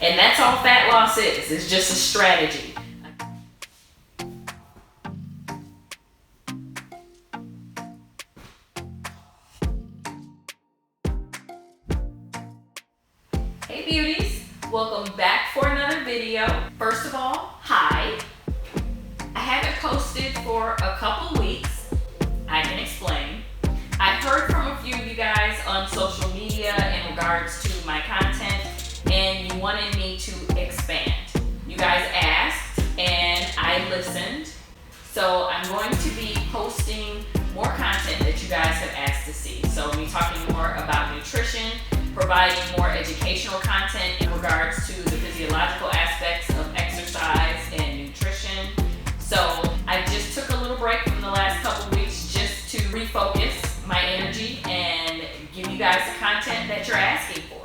And that's all fat loss is. It's just a strategy. Hey beauties, welcome back for another video. First of all, hi. I haven't posted for a couple weeks. I can explain. I've heard from a few of you guys on social media in regards to my content, and you wanted me to expand. You guys asked and I listened. So I'm going to be posting more content that you guys have asked to see. So me talking more about nutrition, providing more educational content in regards to the physiological aspects of exercise and nutrition. So I just took a little break from the last couple weeks just to refocus my energy and give you guys the content that you're asking for.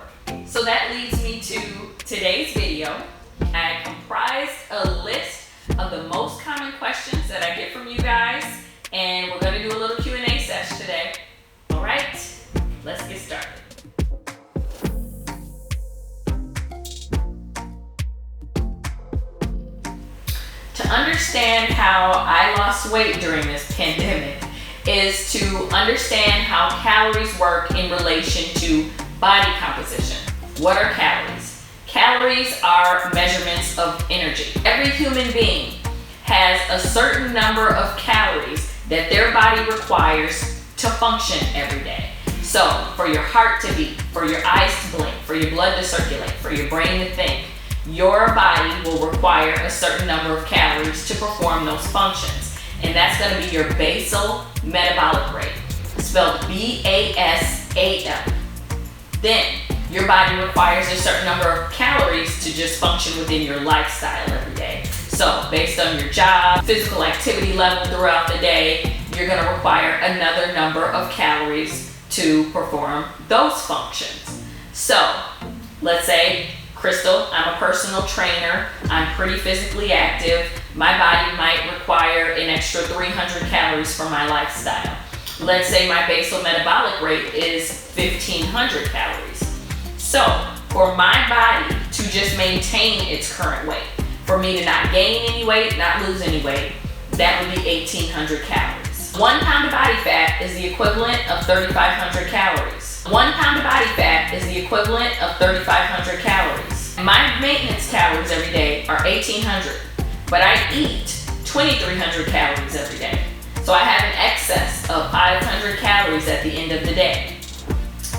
So that leads me to today's video. I comprised a list of the most common questions that I get from you guys, and we're going to do a little Q&A session today. All right, let's get started. To understand how I lost weight during this pandemic is to understand how calories work in relation to body composition. What are calories? Calories are measurements of energy. Every human being has a certain number of calories that their body requires to function every day. So for your heart to beat, for your eyes to blink, for your blood to circulate, for your brain to think, your body will require a certain number of calories to perform those functions. And that's going to be your basal metabolic rate, spelled B-A-S-A-L. Then your body requires a certain number of calories to just function within your lifestyle every day. So based on your job, physical activity level throughout the day, you're going to require another number of calories to perform those functions. So let's say, Crystal, I'm a personal trainer. I'm pretty physically active. My body might require an extra 300 calories for my lifestyle. Let's say my basal metabolic rate is 1,500 calories. So for my body to just maintain its current weight, for me to not gain any weight, not lose any weight, that would be 1,800 calories. 1 pound of body fat is the equivalent of 3,500 calories. 1 pound of body fat is the equivalent of 3,500 calories. My maintenance calories every day are 1,800, but I eat 2,300 calories every day. So I have an excess of 500 calories at the end of the day.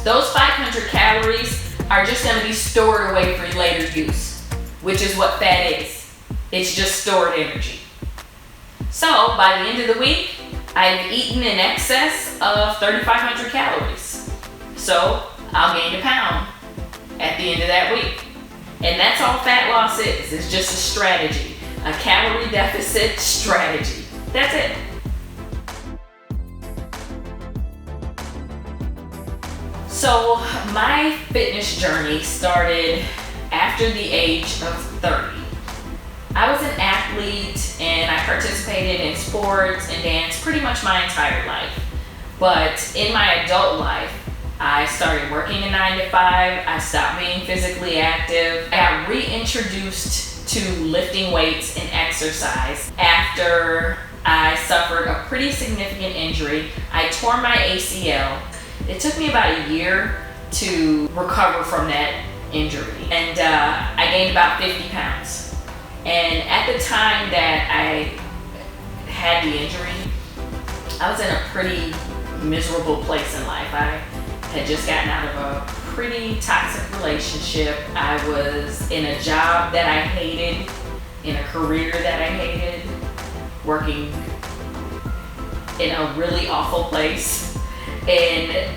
Those 500 calories are just going to be stored away for later use, which is what fat is. It's just stored energy. So by the end of the week, I've eaten in excess of 3,500 calories. So I'll gain a pound at the end of that week. And that's all fat loss is. It's just a strategy, a calorie deficit strategy. That's it. So my fitness journey started after the age of 30. I was an athlete and I participated in sports and dance pretty much my entire life. But in my adult life, I started working a 9 to 5. I stopped being physically active. I got reintroduced to lifting weights and exercise after I suffered a pretty significant injury. I tore my ACL. It took me about a year to recover from that injury. And I gained about 50 pounds. And at the time that I had the injury, I was in a pretty miserable place in life. I had just gotten out of a pretty toxic relationship. I was in a job that I hated, in a career that I hated, working in a really awful place. And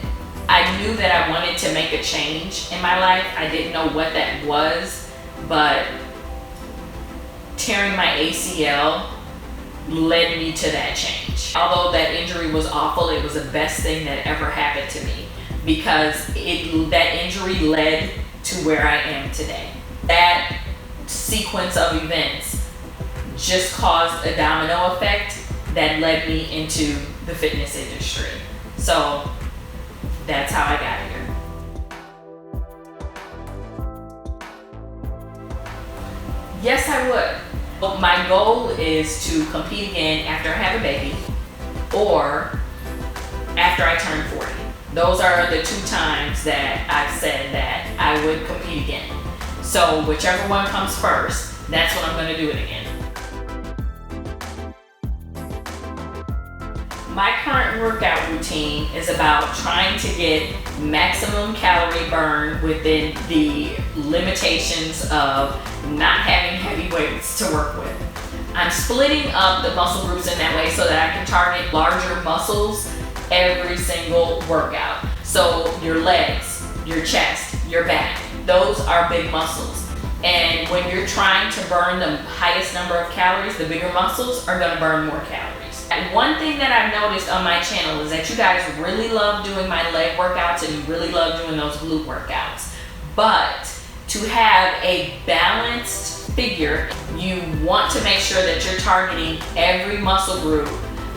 I knew that I wanted to make a change in my life. I didn't know what that was, but tearing my ACL led me to that change. Although that injury was awful, it was the best thing that ever happened to me because that injury led to where I am today. That sequence of events just caused a domino effect that led me into the fitness industry. So that's how I got here. Yes, I would. But my goal is to compete again after I have a baby or after I turn 40. Those are the 2 times that I've said that I would compete again. So whichever one comes first, that's when I'm going to do it again. My current workout routine is about trying to get maximum calorie burn within the limitations of not having heavy weights to work with. I'm splitting up the muscle groups in that way so that I can target larger muscles every single workout. So your legs, your chest, your back, those are big muscles. And when you're trying to burn the highest number of calories, the bigger muscles are going to burn more calories. And one thing that I've noticed on my channel is that you guys really love doing my leg workouts and you really love doing those glute workouts. But to have a balanced figure, you want to make sure that you're targeting every muscle group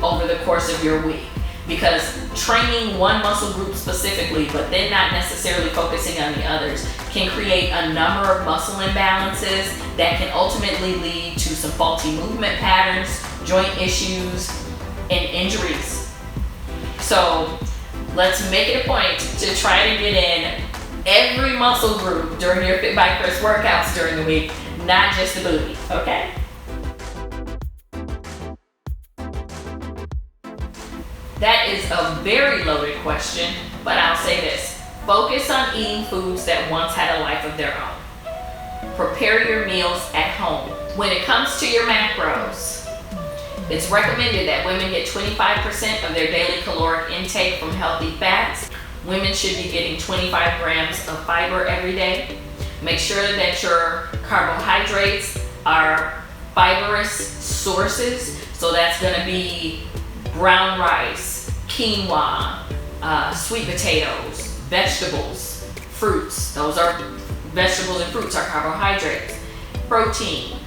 over the course of your week. Because training one muscle group specifically, but then not necessarily focusing on the others, can create a number of muscle imbalances that can ultimately lead to some faulty movement patterns, joint issues, and injuries. So let's make it a point to try to get in every muscle group during your Fit by Chris workouts during the week, not just the booty, okay? That is a very loaded question, but I'll say this. Focus on eating foods that once had a life of their own. Prepare your meals at home. When it comes to your macros, it's recommended that women get 25% of their daily caloric intake from healthy fats. Women should be getting 25 grams of fiber every day. Make sure that your carbohydrates are fibrous sources. So that's going to be brown rice, quinoa, sweet potatoes, vegetables, fruits. Those are vegetables and fruits are carbohydrates. Protein.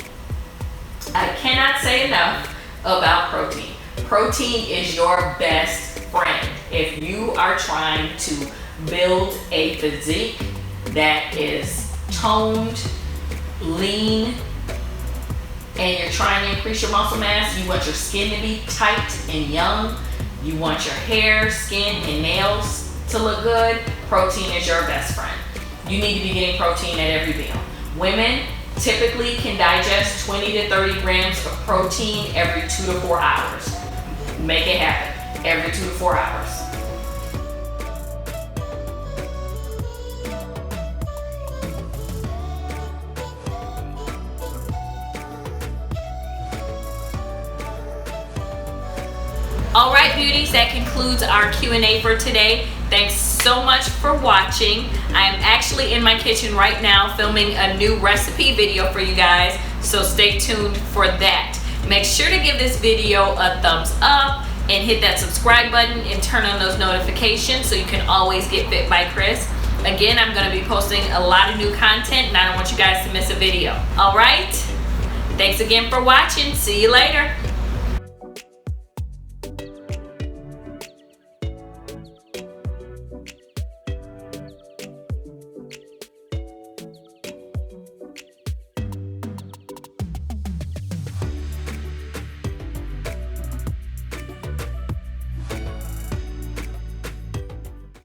I cannot say enough about protein. Protein is your best friend. If you are trying to build a physique that is toned, lean, and you're trying to increase your muscle mass, you want your skin to be tight and young, you want your hair, skin, and nails to look good, protein is your best friend. You need to be getting protein at every meal. Women typically can digest 20 to 30 grams of protein every 2 to 4 hours. Make it happen every 2 to 4 hours. All right, beauties, that concludes our Q&A for today. Thanks so much for watching. I'm actually in my kitchen right now filming a new recipe video for you guys, so stay tuned for that. Make sure to give this video a thumbs up and hit that subscribe button and turn on those notifications so you can always get Fit by Chris. Again, I'm going to be posting a lot of new content and I don't want you guys to miss a video. All right? Thanks again for watching. See you later.